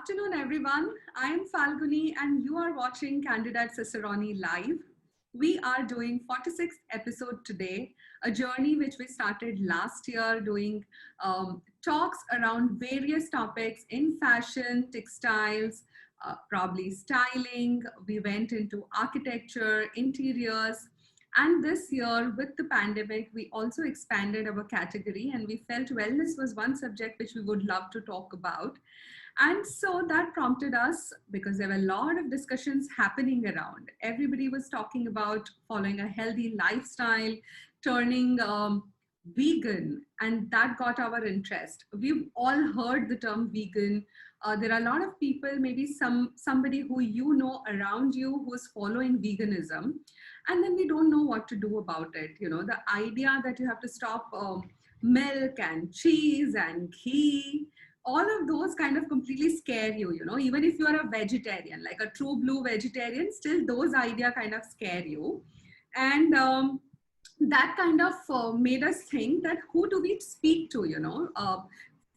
afternoon, everyone. I am Falguni, and you are watching Candidate Cicerone live. We are doing 46th episode today, a journey which we started last year doing talks around various topics in fashion, textiles, probably styling. We went into architecture, interiors, and this year, with the pandemic, we also expanded our category and we felt wellness was one subject which we would love to talk about. And so that prompted us because there were a lot of discussions happening around. Everybody was talking about following a healthy lifestyle, turning vegan, and that got our interest. We've all heard the term vegan. There are a lot of people, maybe somebody who you know around you who's following veganism, and then we don't know what to do about it. You know, the idea that you have to stop milk and cheese and ghee, all of those kind of completely scare you, you know, even if you are a vegetarian, like a true blue vegetarian, still those idea kind of scare you. And that kind of made us think that who do we speak to, you know,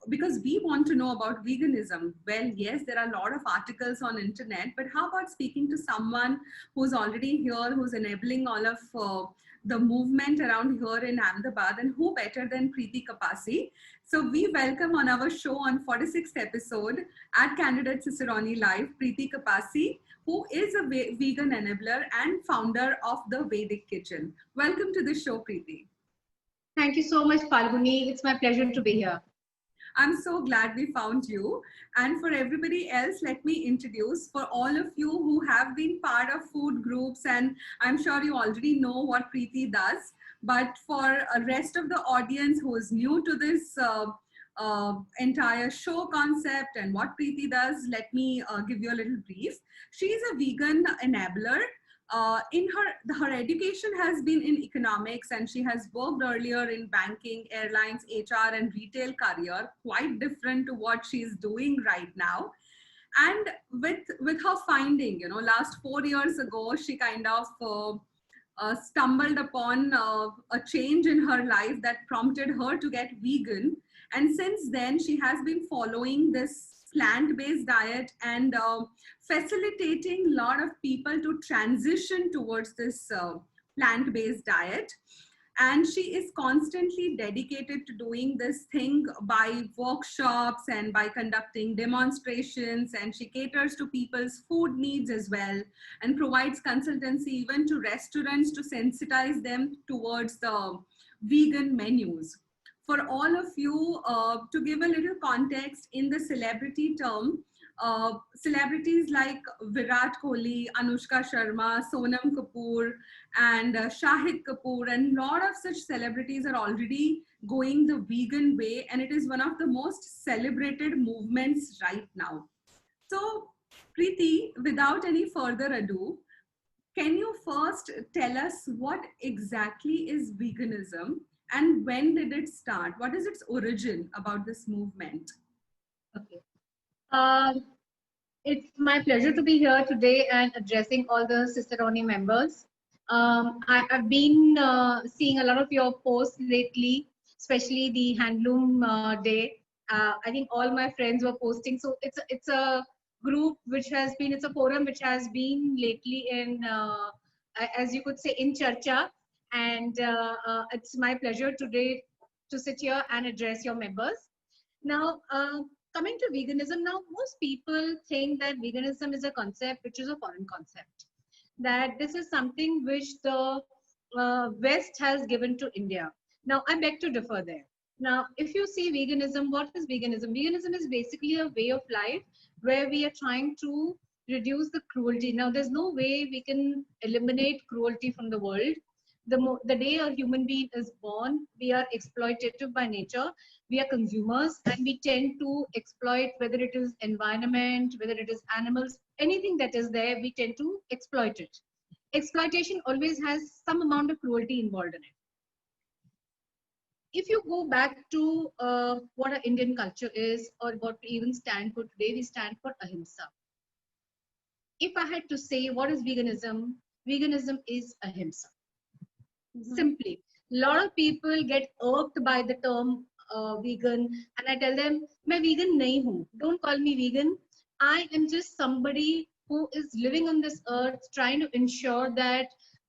because we want to know about veganism. Well, yes, there are a lot of articles on internet, but how about speaking to someone who's already here, who's enabling all of the movement around here in Ahmedabad, and who better than Preeti Kapasi? So we welcome on our show on 46th episode at Candidate Cicerone Live, Preeti Kapasi, who is a vegan enabler and founder of the Vedic Kitchen. Welcome to the show, Preeti. Thank you so much, Falguni. It's my pleasure to be here. I'm so glad we found you. And for everybody else, let me introduce for all of you who have been part of food groups, and I'm sure you already know what Preeti does. But for the rest of the audience who is new to this entire show concept and what Preeti does, let me give you a little brief. She's a vegan enabler. In her education has been in economics, and she has worked earlier in banking, airlines, HR, and retail career, quite different to what she's doing right now. And with her finding, you know, last 4 years ago, she kind of stumbled upon a change in her life that prompted her to get vegan. And since then, she has been following this plant-based diet and facilitating a lot of people to transition towards this plant-based diet. And she is constantly dedicated to doing this thing by workshops and by conducting demonstrations, and she caters to people's food needs as well and provides consultancy even to restaurants to sensitize them towards the vegan menus. For all of you, to give a little context in the celebrity term, celebrities like Virat Kohli, Anushka Sharma, Sonam Kapoor, and Shahid Kapoor, and a lot of such celebrities are already going the vegan way, and it is one of the most celebrated movements right now. So, Preeti, without any further ado, can you first tell us what exactly is veganism and when did it start? What is its origin about this movement? Okay. It's my pleasure to be here today and addressing all the Cicerone members. I've been seeing a lot of your posts lately, especially the Handloom Day. I think all my friends were posting. So it's a group which has been, it's a forum which has been lately in, as you could say, in Charcha. And it's my pleasure today to sit here and address your members. Now, coming to veganism, now most people think that veganism is a concept which is a foreign concept, that this is something which the West has given to India. Now, I beg to differ there. Now, if you see veganism, what is veganism? Veganism is basically a way of life where we are trying to reduce the cruelty. Now, there's no way we can eliminate cruelty from the world. The day a human being is born, we are exploitative by nature. We are consumers and we tend to exploit, whether it is environment, whether it is animals, anything that is there, we tend to exploit it. Exploitation always has some amount of cruelty involved in it. If you go back to what our Indian culture is, or what we even stand for today, we stand for ahimsa. If I had to say what is veganism, veganism is ahimsa. Simply, a lot of people get irked by the term vegan, and I tell them, "मैं vegan नहीं हूँ. Don't call me vegan. I am just somebody who is living on this earth, trying to ensure that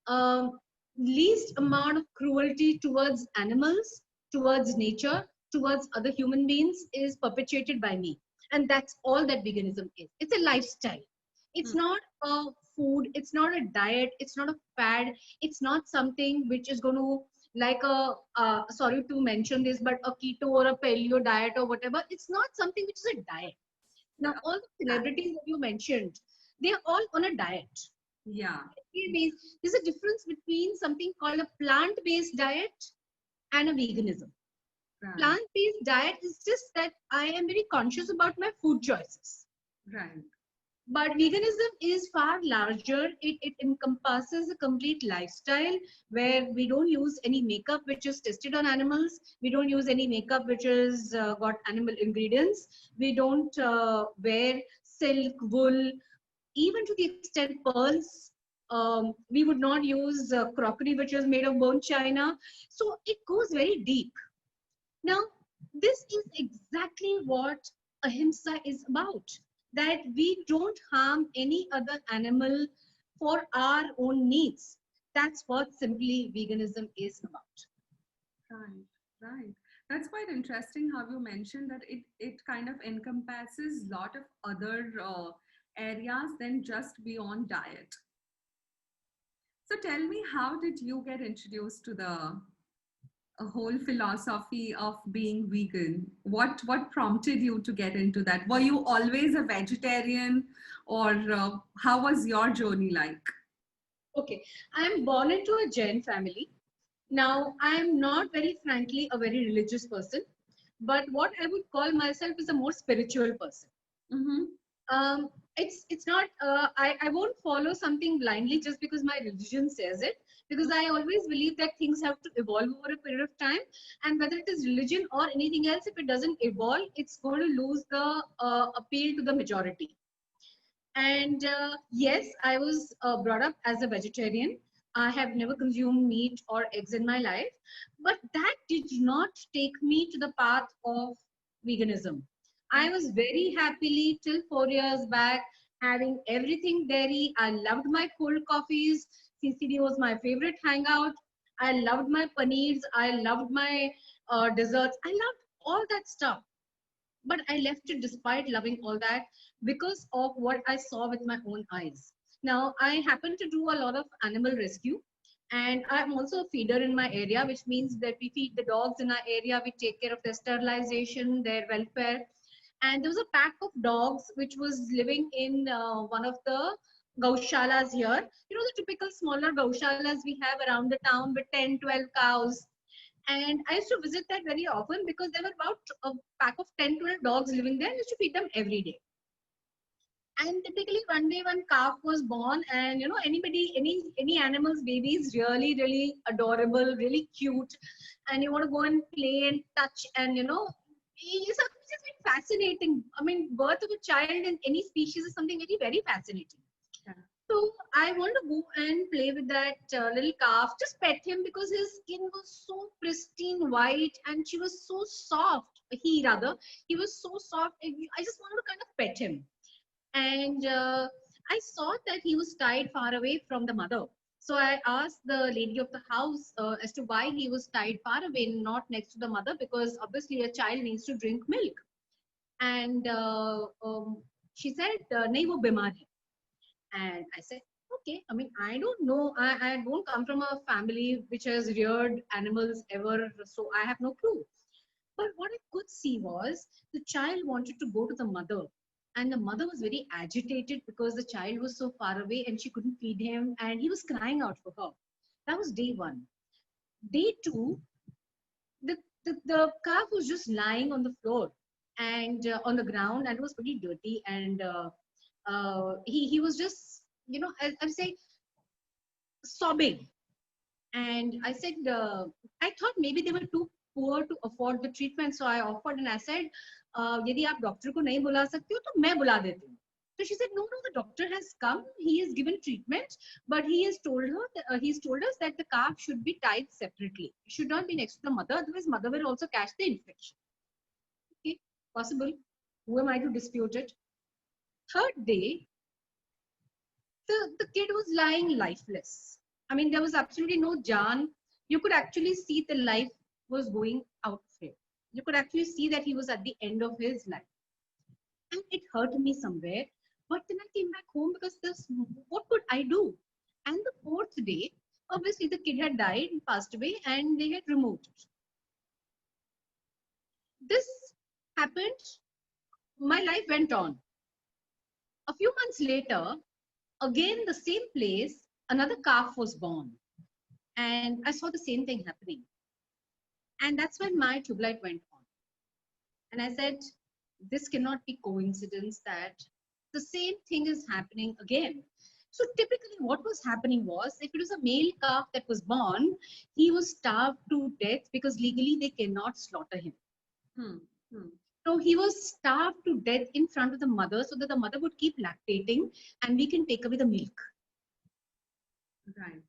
um, least amount of cruelty towards animals, towards nature, towards other human beings is perpetuated by me. And that's all that veganism is. It's a lifestyle. It's Hmm. not a food. It's not a diet. It's not a fad. It's not something which is going to like a sorry to mention this, but a keto or a paleo diet or whatever. It's not something which is a diet. Now, all the celebrities that you mentioned, they are all on a diet. Yeah, There's a difference between something called a plant-based diet and a veganism. right, Plant-based diet is just that I am very conscious about my food choices. right. But veganism is far larger. It encompasses a complete lifestyle where we don't use any makeup which is tested on animals. We don't use any makeup which is got animal ingredients. We don't wear silk, wool, even to the extent pearls. We would not use crockery which is made of bone china. So it goes very deep. Now, this is exactly what ahimsa is about, that we don't harm any other animal for our own needs. That's what simply veganism is about. Right, right. That's quite interesting how you mentioned that it kind of encompasses a lot of other areas than just beyond diet. So tell me, how did you get introduced to the whole philosophy of being vegan? What prompted you to get into that? Were you always a vegetarian, or how was your journey like? Okay, I'm born into a Jain family. Now, I'm not very frankly a very religious person, but what I would call myself is a more spiritual person. Mm-hmm. It's not I won't follow something blindly just because my religion says it, because I always believe that things have to evolve over a period of time, and whether it is religion or anything else, if it doesn't evolve, it's going to lose the appeal to the majority. And yes, I was brought up as a vegetarian. I have never consumed meat or eggs in my life, but that did not take me to the path of veganism. I was very happily till 4 years back having everything dairy. I loved my cold coffees. CCD was my favorite hangout. I loved my paneers. I loved my desserts. I loved all that stuff, but I left it despite loving all that because of what I saw with my own eyes. Now, I happen to do a lot of animal rescue, and I'm also a feeder in my area, which means that we feed the dogs in our area, we take care of their sterilization, their welfare. And there was a pack of dogs which was living in one of the gaushalas here. You know, the typical smaller gaushalas we have around the town with 10, 12 cows, and I used to visit that very often because there were about a pack of 10, 12 dogs living there. I used to feed them every day. And typically one day one calf was born, and you know, any animal's baby is really, really adorable, really cute. And you want to go and play and touch, and you know, it's just very fascinating. I mean, birth of a child in any species is something very, very fascinating. Yeah. So I want to go and play with that little calf, just pet him because his skin was so pristine white and she was so soft. He was so soft. I just wanted to kind of pet him. And I saw that he was tied far away from the mother. So I asked the lady of the house as to why he was tied far away, not next to the mother, because obviously a child needs to drink milk. And she said, "नहीं वो बीमार है." And I said, okay, I mean, I don't know. I don't come from a family which has reared animals ever, so I have no clue. But what I could see was the child wanted to go to the mother. And the mother was very agitated because the child was so far away and she couldn't feed him. And he was crying out for her. That was day one. Day two, the calf was just lying on the floor and on the ground, and it was pretty dirty. And he was just, you know, I'd say sobbing. And I said, I thought maybe they were too poor to afford the treatment. So I offered and I said, यदि आप doctor को नहीं बुला सकते हो तो मैं बुला देती हूँ. So she said, no, no, the doctor has come. He has given treatment, but he has told her, he's told us that the calf should be tied separately. It should not be next to the mother, otherwise mother will also catch the infection. Okay, possible. Who am I to dispute it? Third day, the kid was lying lifeless. I mean, there was absolutely no Jaan. You could actually see the life was going out of him. You could actually see that he was at the end of his life. And it hurt me somewhere. But then I came back home because this, what could I do? And the fourth day, obviously the kid had died, passed away, and they had removed it. This happened. My life went on. A few months later, again the same place, another calf was born. And I saw the same thing happening. And that's when my tube light went on. And I said, this cannot be coincidence that the same thing is happening again. So typically what was happening was, if it was a male calf that was born, he was starved to death because legally they cannot slaughter him. So he was starved to death in front of the mother so that the mother would keep lactating and we can take away the milk. Right.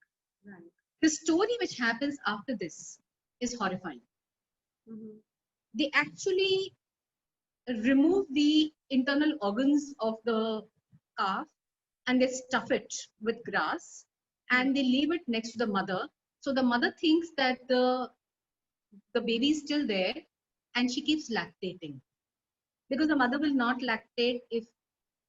The story which happens after this is horrifying. They actually remove the internal organs of the calf and they stuff it with grass and they leave it next to the mother. So the mother thinks that the baby is still there and she keeps lactating. Because the mother will not lactate if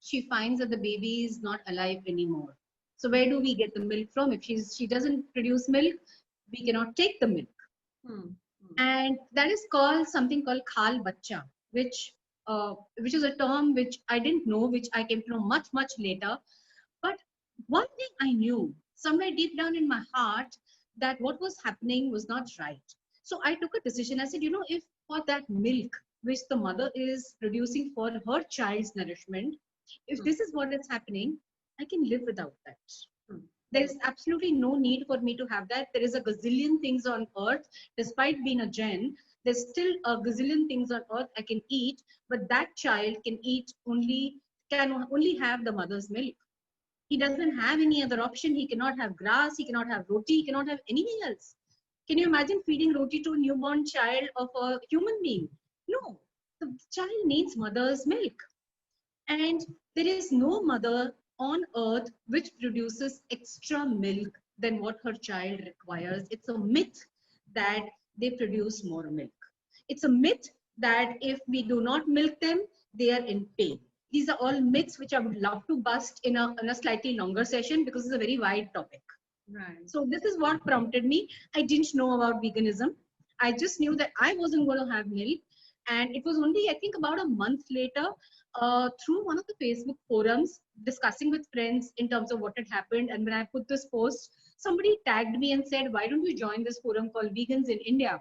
she finds that the baby is not alive anymore. So where do we get the milk from? If she doesn't produce milk, we cannot take the milk. And that is called something called khal bacha, which is a term which I didn't know, which I came to know much, much later. But one thing I knew somewhere deep down in my heart, that what was happening was not right. So I took a decision. I said, if for that milk which the mother is producing for her child's nourishment, if this is what is happening, I can live without that. There is absolutely no need for me to have that. There is a gazillion things on earth, despite being a Jain, there's still a gazillion things on earth I can eat, but that child can only have the mother's milk. He doesn't have any other option. He cannot have grass, he cannot have roti, he cannot have anything else. Can you imagine feeding roti to a newborn child of a human being? No, the child needs mother's milk. And there is no mother on earth which produces extra milk than what her child requires. It's a myth that they produce more milk. It's a myth that if we do not milk them, they are in pain. These are all myths which I would love to bust in a slightly longer session because it's a very wide topic. Right. So this is what prompted me. I didn't know about veganism. I just knew that I wasn't going to have milk. And it was only, I think, about a month later, through one of the Facebook forums, discussing with friends in terms of what had happened. And when I put this post, somebody tagged me and said, why don't you join this forum called Vegans in India?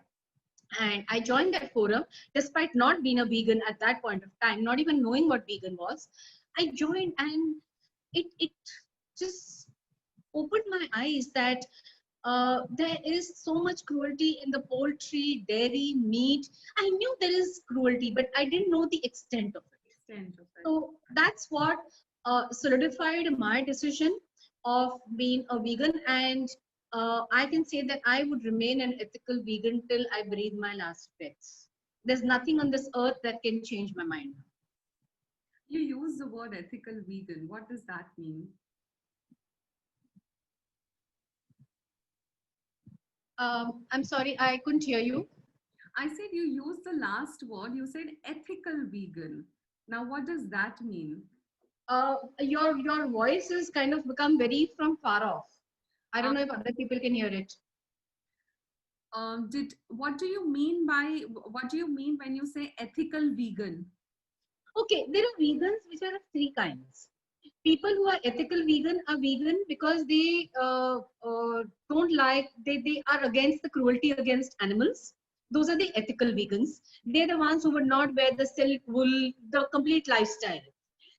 And I joined that forum, despite not being a vegan at that point of time, not even knowing what vegan was. I joined and it just opened my eyes that there is so much cruelty in the poultry, dairy, meat. I knew there is cruelty, but I didn't know the extent of it. So that's what solidified my decision of being a vegan. And I can say that I would remain an ethical vegan till I breathe my last breaths. There's nothing on this earth that can change my mind. You use the word ethical vegan. What does that mean? I'm sorry, I couldn't hear you. I said you used the last word. You said ethical vegan. Now, what does that mean? Your voice has kind of become very from far off. I don't know if other people can hear it. What do you mean when you say ethical vegan? Okay, there are vegans which are of three kinds. People who are ethical vegan are vegan because they they are against the cruelty against animals. Those are the ethical vegans. They're the ones who would not wear the silk, wool, the complete lifestyle.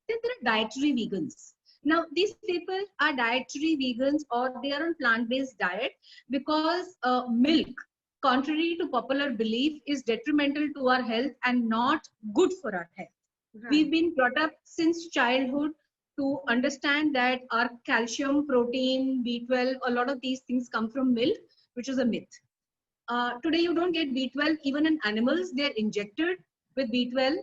Then there are dietary vegans. Now, these people are dietary vegans or they are on plant-based diet because milk, contrary to popular belief, is detrimental to our health and not good for our health. Right. We've been brought up since childhood to understand that our calcium, protein, B12, a lot of these things come from milk, which is a myth. Today, you don't get B12 even in animals. They're injected with B12.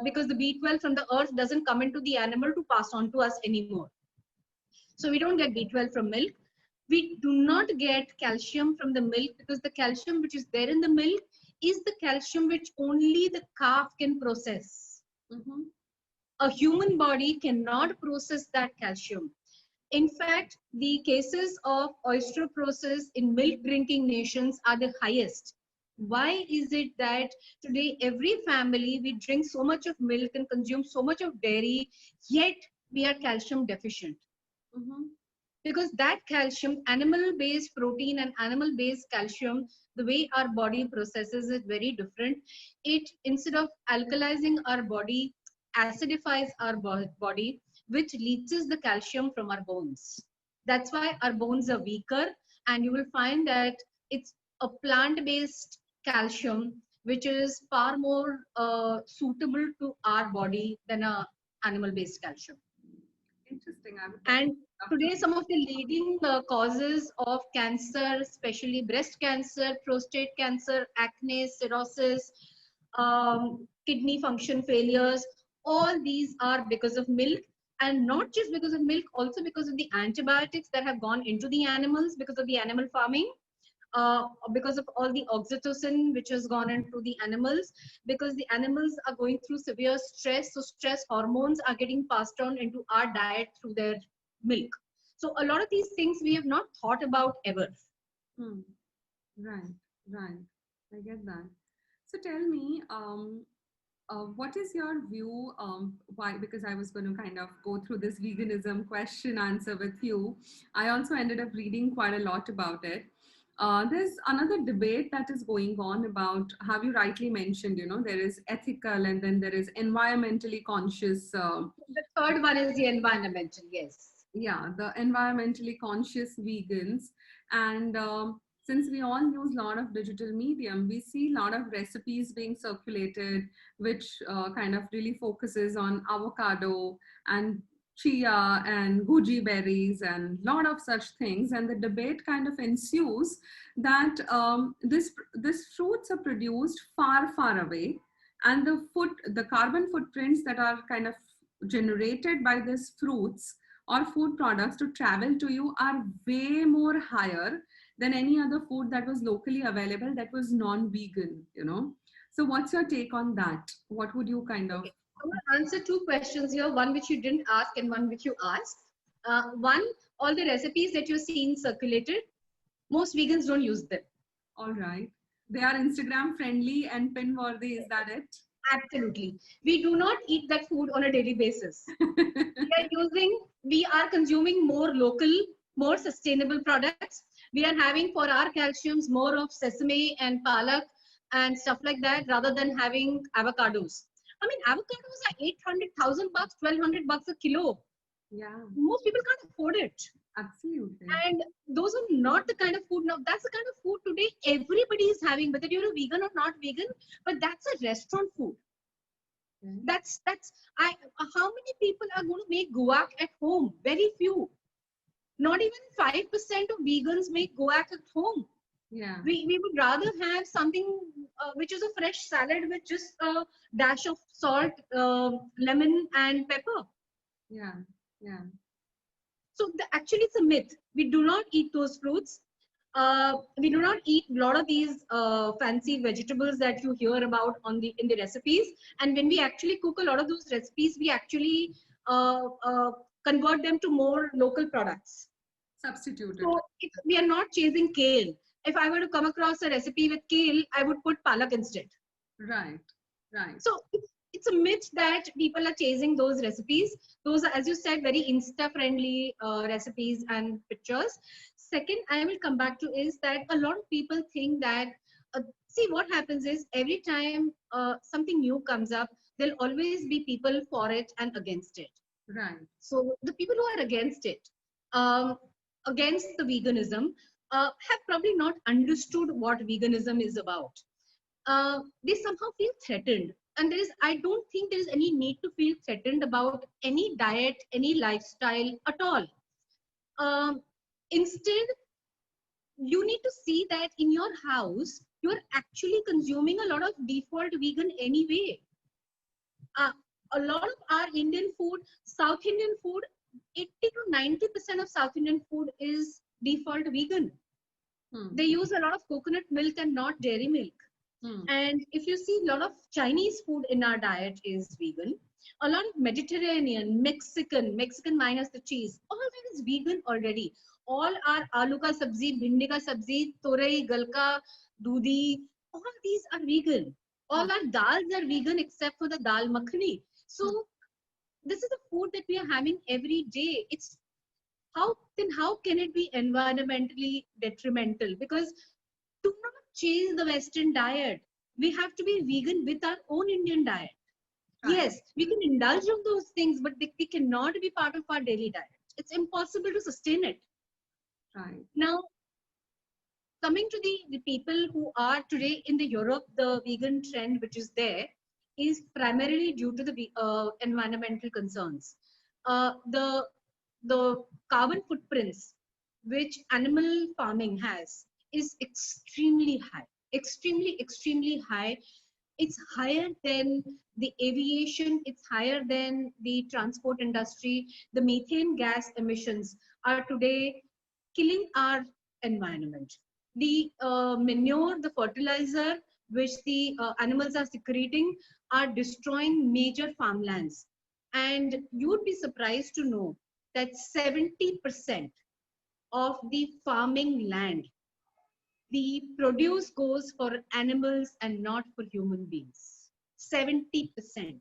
because the B12 from the earth doesn't come into the animal to pass on to us anymore. So we don't get B12 from milk. We do not get calcium from the milk because the calcium which is there in the milk is the calcium which only the calf can process. Mm-hmm. A human body cannot process that calcium. In fact, the cases of osteoporosis in milk drinking nations are the highest. Why is it that today every family we drink so much of milk and consume so much of dairy, yet we are calcium deficient? Mm-hmm. Because that calcium, animal based protein and animal based calcium, the way our body processes it very different. It, instead of alkalizing our body, acidifies our body, which leaches the calcium from our bones. That's why our bones are weaker, and you will find that it's a plant based calcium which is far more suitable to our body than a animal based calcium. Interesting. I would And love to. today, some of the leading causes of cancer, especially breast cancer, prostate cancer, acne, cirrhosis, kidney function failures, all these are because of milk. And not just because of milk, also because of the antibiotics that have gone into the animals because of the animal farming, because of all the oxytocin which has gone into the animals, because the animals are going through severe stress. So stress hormones are getting passed on into our diet through their milk. So a lot of these things we have not thought about ever. Hmm. Right, right. I get that. So tell me, what is your view? Why? Because I was going to kind of go through this veganism question answer with you. I also ended up reading quite a lot about it. There's another debate that is going on about, have you rightly mentioned, there is ethical and then there is environmentally conscious. The third one is the environmental, yes. Yeah, the environmentally conscious vegans. And since we all use a lot of digital medium, we see a lot of recipes being circulated, which kind of really focuses on avocado and chia and goji berries and a lot of such things. And the debate kind of ensues that this fruits are produced far, far away, and the carbon footprints that are kind of generated by these fruits or food products to travel to you are way more higher than any other food that was locally available that was non-vegan. So what's your take on that? What would you kind of... Okay. I'm going to answer two questions here, one which you didn't ask and one which you asked. One, all the recipes that you're seeing circulated, most vegans don't use them. All right. They are Instagram friendly and pin worthy, is that it? Absolutely. We do not eat that food on a daily basis. We are consuming more local, more sustainable products. We are having for our calciums more of sesame and palak and stuff like that rather than having avocados. I mean, avocados are 800,000 bucks, 1,200 bucks a kilo. Yeah, Most people can't afford it. absolutely. And those are not the kind of food. Now, that's the kind of food today everybody is having, whether you're a vegan or not vegan, but that's a restaurant food. Okay. That's how many people are going to make guac at home? Very few. Not even 5% of vegans make guac at home. Yeah, We would rather have something which is a fresh salad with just a dash of salt, lemon, and pepper. yeah, yeah. So actually, it's a myth. We do not eat those fruits. We do not eat a lot of these fancy vegetables that you hear about in the recipes. And when we actually cook a lot of those recipes, we actually convert them to more local products. Substituted. So we are not chasing kale. If I were to come across a recipe with kale, I would put palak instead. Right, right. So it's a myth that people are chasing those recipes. Those are, as you said, very Insta-friendly recipes and pictures. Second, I will come back to is that a lot of people think that, see what happens is every time something new comes up, there'll always be people for it and against it. Right. So the people who are against it, um, against the veganism, have probably not understood what veganism is about. They somehow feel threatened. And I don't think there is any need to feel threatened about any diet, any lifestyle at all. Instead, you need to see that in your house, you're actually consuming a lot of default vegan anyway. a lot of our Indian food, South Indian food, 80 to 90% of South Indian food is default vegan. They use a lot of coconut milk and not dairy milk. And if you see, a lot of Chinese food in our diet is vegan. A lot of Mediterranean, Mexican minus the cheese, all that is vegan already. All our aloo ka sabzi, bhindi ka sabzi, torei, galka, dudi, all these are vegan. All our dals are vegan except for the dal makhani. So this is the food that we are having every day. It's how can it be environmentally detrimental? Because do not change the Western diet. We have to be vegan with our own Indian diet. Right. Yes, we can indulge on those things, but they cannot be part of our daily diet. It's impossible to sustain it. Right. Now, coming to the people who are today in the Europe, the vegan trend which is there is primarily due to the environmental concerns. The carbon footprints which animal farming has is extremely high, extremely high. It's higher than the aviation, it's higher than the transport industry. The methane gas emissions are today killing our environment. The manure, the fertilizer which the animals are secreting are destroying major farmlands. And you would be surprised to know that 70% of the farming land, the produce goes for animals and not for human beings. 70%.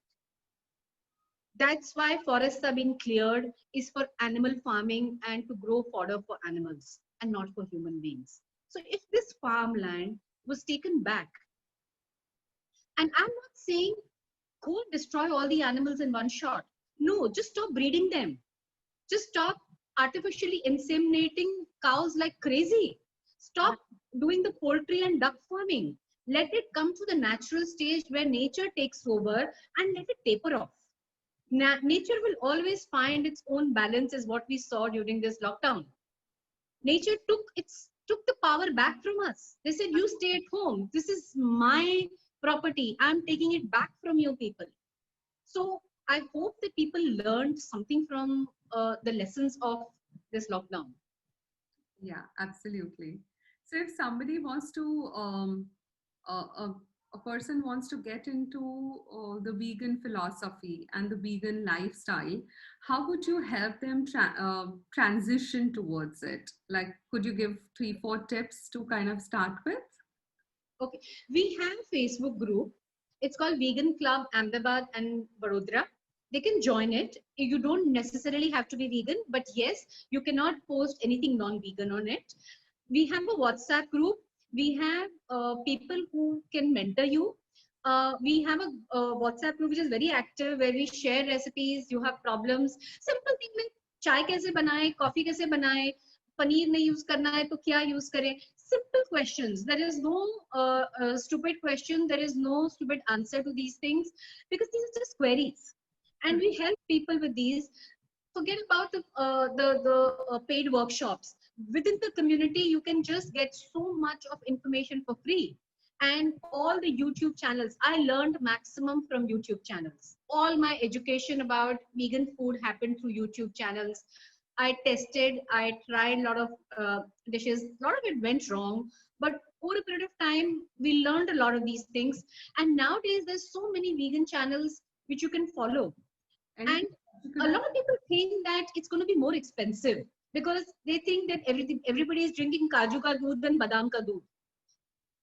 That's why forests are being cleared, is for animal farming and to grow fodder for animals and not for human beings. So if this farmland was taken back, and I'm not saying go and destroy all the animals in one shot. No, just stop breeding them. Just stop artificially inseminating cows like crazy. Stop doing the poultry and duck farming. Let it come to the natural stage where nature takes over and let it taper off. Nature will always find its own balance, is what we saw during this lockdown. Nature took the power back from us. They said, you stay at home. This is my property. I'm taking it back from you people. So I hope that people learned something from the lessons of this lockdown. Yeah, absolutely. So if somebody wants to, a person wants to get into the vegan philosophy and the vegan lifestyle, how would you help them transition towards it? Like, could you give 3-4 tips to kind of start with? Okay, we have a Facebook group. It's called Vegan Club Ahmedabad and Vadodara. They can join it. You don't necessarily have to be vegan, but yes, you cannot post anything non-vegan on it. We have a WhatsApp group. We have people who can mentor you. We have a WhatsApp group which is very active, where we share recipes. You have problems, simple things like chai kaise banaye, coffee kaise banaye, paneer nahi use karna hai to kya use kare. Simple questions. There is no stupid question. There is no stupid answer to these things, because these are just queries, and we help people with these. Forget about the paid workshops. Within the community, you can just get so much of information for free. And all the YouTube channels, I learned maximum from YouTube channels. All my education about vegan food happened through YouTube channels. I tested, I tried a lot of dishes. A lot of it went wrong, but over a period of time, we learned a lot of these things. And nowadays, there's so many vegan channels which you can follow. And a lot of people think that it's going to be more expensive, because they think that everybody is drinking kaju ka doodh and badam ka doodh.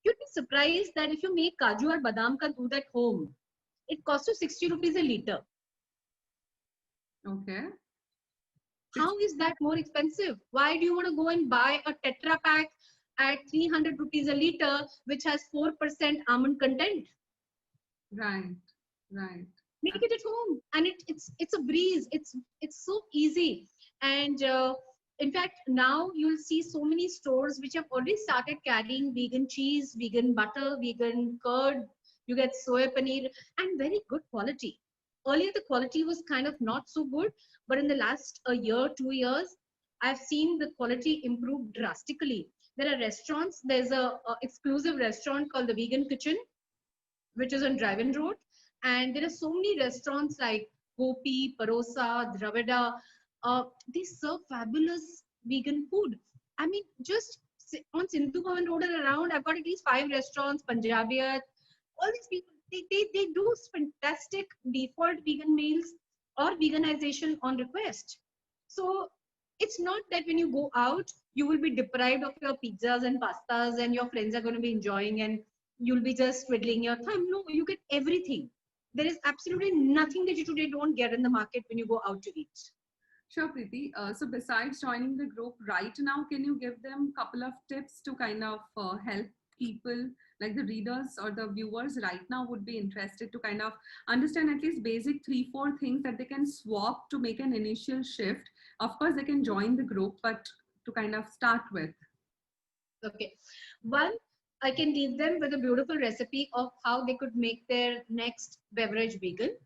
You'd be surprised that if you make kaju or badam ka doodh at home, it costs you 60 rupees a liter. Okay. How is that more expensive? Why do you want to go and buy a Tetra pack at 300 rupees a liter, which has 4% almond content? Right, right. Make it at home, and it's a breeze. It's so easy. And in fact, now you'll see so many stores which have already started carrying vegan cheese, vegan butter, vegan curd. You get soya paneer, and very good quality. Earlier, the quality was kind of not so good, but in the last a year, 2 years, I've seen the quality improve drastically. There are restaurants. There's a exclusive restaurant called the Vegan Kitchen, which is on Drive-In Road. And there are so many restaurants like Gopi, Parosa, Dravida. They serve fabulous vegan food. I mean, just on Sindhu Bhavan Road and around, I've got at least 5 restaurants, Punjabiyat, all these people, they do fantastic default vegan meals or veganization on request. So it's not that when you go out, you will be deprived of your pizzas and pastas and your friends are going to be enjoying and you'll be just twiddling your thumb. No, you get everything. There is absolutely nothing that you today don't get in the market when you go out to eat. Sure, Preeti. So besides joining the group right now, can you give them a couple of tips to kind of help people, like the readers or the viewers right now would be interested to kind of understand at least basic 3, 4 things that they can swap to make an initial shift. Of course, they can join the group, but to kind of start with. Okay. One, I can leave them with a beautiful recipe of how they could make their next beverage vegan.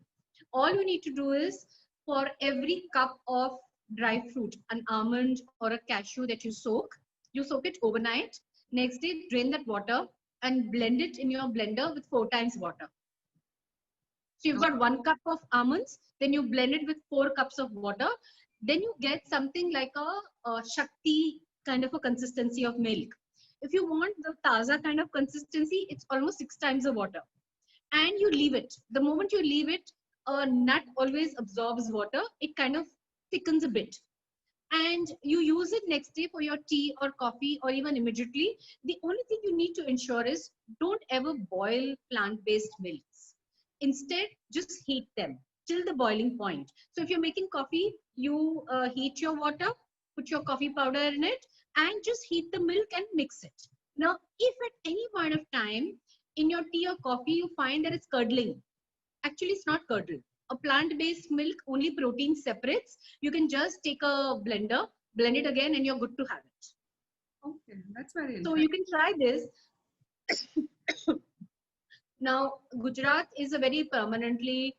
All you need to do is for every cup of dry fruit, an almond or a cashew that you soak it overnight. Next day, drain that water and blend it in your blender with 4 times water. So you've got 1 cup of almonds, then you blend it with 4 cups of water. Then you get something like a Shakti kind of a consistency of milk. If you want the taza kind of consistency, it's almost 6 times the water. And you leave it. The moment you leave it, a nut always absorbs water. It kind of thickens a bit. And you use it next day for your tea or coffee or even immediately. The only thing you need to ensure is don't ever boil plant-based milks. Instead, just heat them till the boiling point. So if you're making coffee, you heat your water, put your coffee powder in it, and just heat the milk and mix it. Now, if at any point of time in your tea or coffee you find that it's curdling, actually it's not curdle. A plant-based milk, only protein separates. You can just take a blender, blend it again, and you're good to have it. Okay, that's very So interesting. you can try this. Now, Gujarat is a very permanently,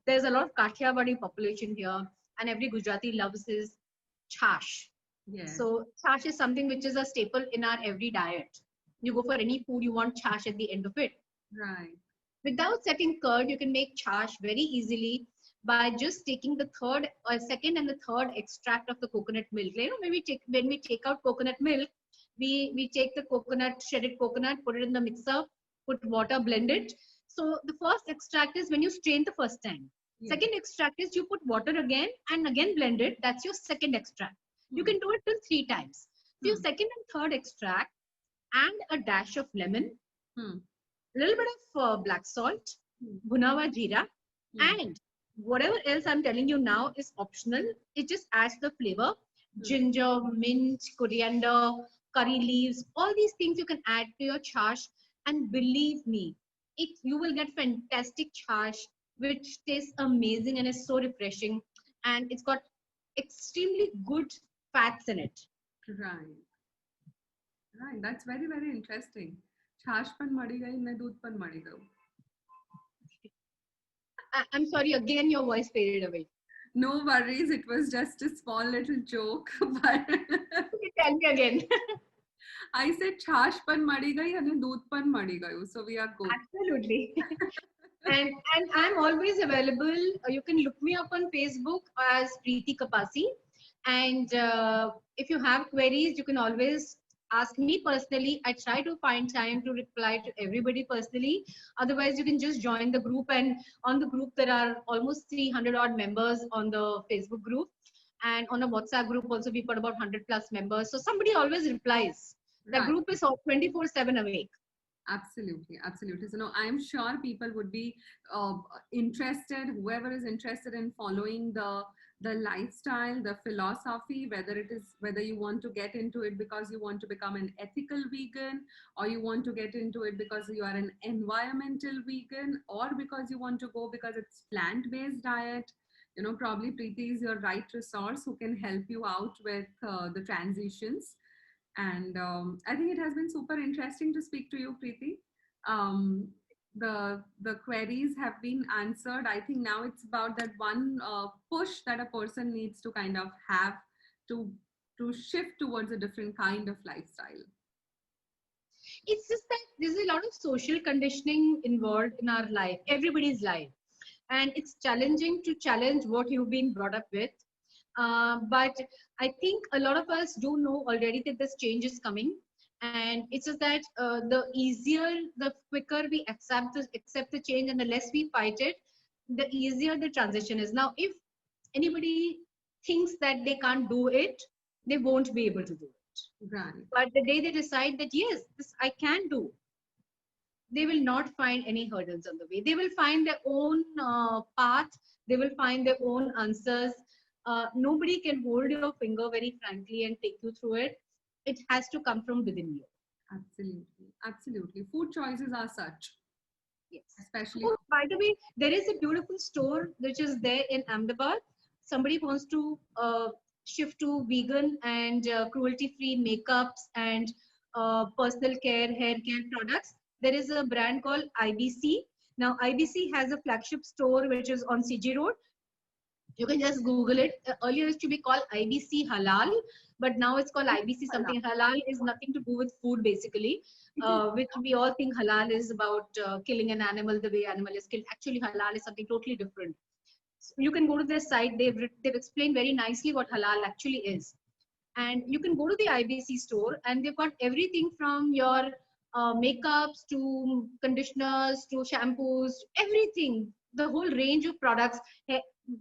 there's a lot of Kathiawadi population here, and every Gujarati loves his chash. Yes, So chash is something which is a staple in our every diet. You go for any food, you want chash at the end of it. right. Without setting curd, you can make chash very easily by just taking the second and the third extract of the coconut milk. You know, when we take out coconut milk, we take the coconut, shredded coconut, put it in the mixer, put water, blend it. So the first extract is when you strain the first time. Yes. Second extract is you put water again and again blend it. That's your second extract. You can do it till 3 times. So your second and third extract and a dash of lemon, Hmm. a little bit of black salt, bhunawa jeera, and whatever else I'm telling you now is optional. It just adds the flavor. Ginger, mint, coriander, curry leaves, all these things you can add to your chash. And believe me, you will get fantastic chash, which tastes amazing and is so refreshing. And it's got extremely good fats in it. Right. Right. That's very, very interesting. छाछ पण मળી गई ને दूध पण મળી ગયું. I'm sorry, again, your voice faded away. No worries. It was just a small little joke. But Okay, tell me again. I said છાશ પણ મળી ગઈ અને दूध પણ મળી ગયું. So we are good. Absolutely. and I'm always available. You can look me up on Facebook as Preeti Kapasi. And if you have queries, you can always ask me personally. I try to find time to reply to everybody personally. Otherwise, you can just join the group. And on the group, there are almost 300 odd members on the Facebook group. And on a WhatsApp group, also, we've got about 100 plus members. So somebody always replies. The Right. group is 24/7 awake. Absolutely, absolutely. So, no, I'm sure people would be interested. Whoever is interested in following the lifestyle, the philosophy, whether you want to get into it because you want to become an ethical vegan, or you want to get into it because you are an environmental vegan, or because you want to go because it's plant-based diet. You know, probably Preeti is your right resource who can help you out with the transitions. And I think it has been super interesting to speak to you, Preeti. The queries have been answered. I think now it's about that one push that a person needs to kind of have to to shift towards a different kind of lifestyle. It's just that there's a lot of social conditioning involved in our life, everybody's life. And it's challenging to challenge what you've been brought up with. But I think a lot of us do know already that this change is coming. And it's just that the easier, the quicker we accept the change, and the less we fight it, the easier the transition is. Now, if anybody thinks that they can't do it, they won't be able to do it. Right. But the day they decide that yes, this I can do, they will not find any hurdles on the way. They will find their own path. They will find their own answers. Nobody can hold your finger very frankly and take you through it. It has to come from within you. Absolutely. Absolutely. Food choices are such, Yes. especially. Oh, by the way, there is a beautiful store which is there in Ahmedabad. Somebody wants to shift to vegan and cruelty-free makeups and personal care, hair care products. There is a brand called IBC. Now, IBC has a flagship store which is on CG Road. You can just Google it. Earlier it used to be called IBC Halal, but now it's called IBC something. Halal is nothing to do with food basically, which we all think halal is about killing an animal the way animal is killed. Actually, halal is something totally different. So you can go to their site. They've explained very nicely what halal actually is, and you can go to the IBC store, and they've got everything from your makeups to conditioners to shampoos, everything, the whole range of products,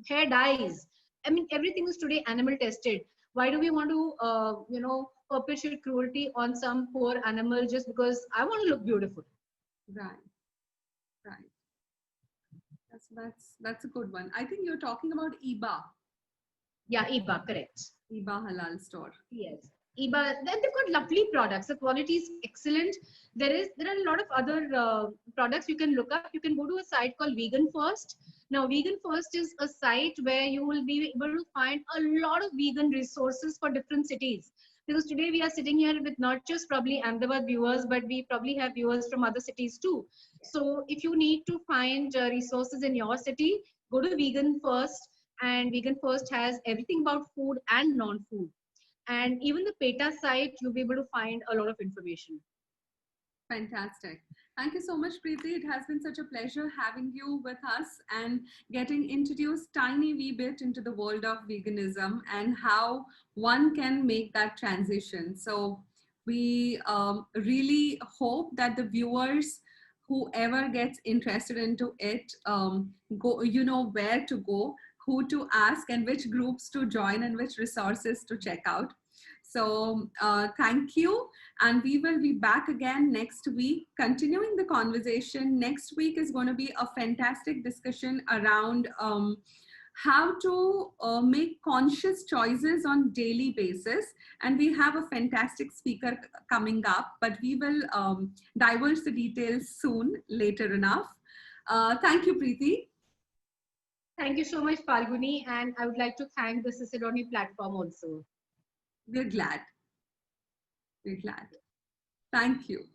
hair dyes. I mean, everything is today animal tested. Why do we want to, perpetuate cruelty on some poor animal just because I want to look beautiful? Right. Right. That's a good one. I think you're talking about IBA. Yeah, IBA, correct. IBA Halal store. Yes. IBA, then they've got lovely products. The quality is excellent. There are a lot of other products you can look up. You can go to a site called Vegan First. Now, Vegan First is a site where you will be able to find a lot of vegan resources for different cities. Because today we are sitting here with not just probably Ahmedabad viewers, but we probably have viewers from other cities too. So if you need to find resources in your city, go to Vegan First. And Vegan First has everything about food and non-food. And even the PETA site, you'll be able to find a lot of information. Fantastic. Thank you so much, Preeti. It has been such a pleasure having you with us and getting introduced tiny wee bit into the world of veganism and how one can make that transition. So we really hope that the viewers, whoever gets interested into it, go, where to go, who to ask, and which groups to join and which resources to check out. So thank you. And we will be back again next week, continuing the conversation. Next week is going to be a fantastic discussion around how to make conscious choices on daily basis. And we have a fantastic speaker coming up, but we will divulge the details soon, later enough. Thank you, Preeti. Thank you so much, Falguni. And I would like to thank the Cicerone platform also. We're glad. We're glad. Thank you.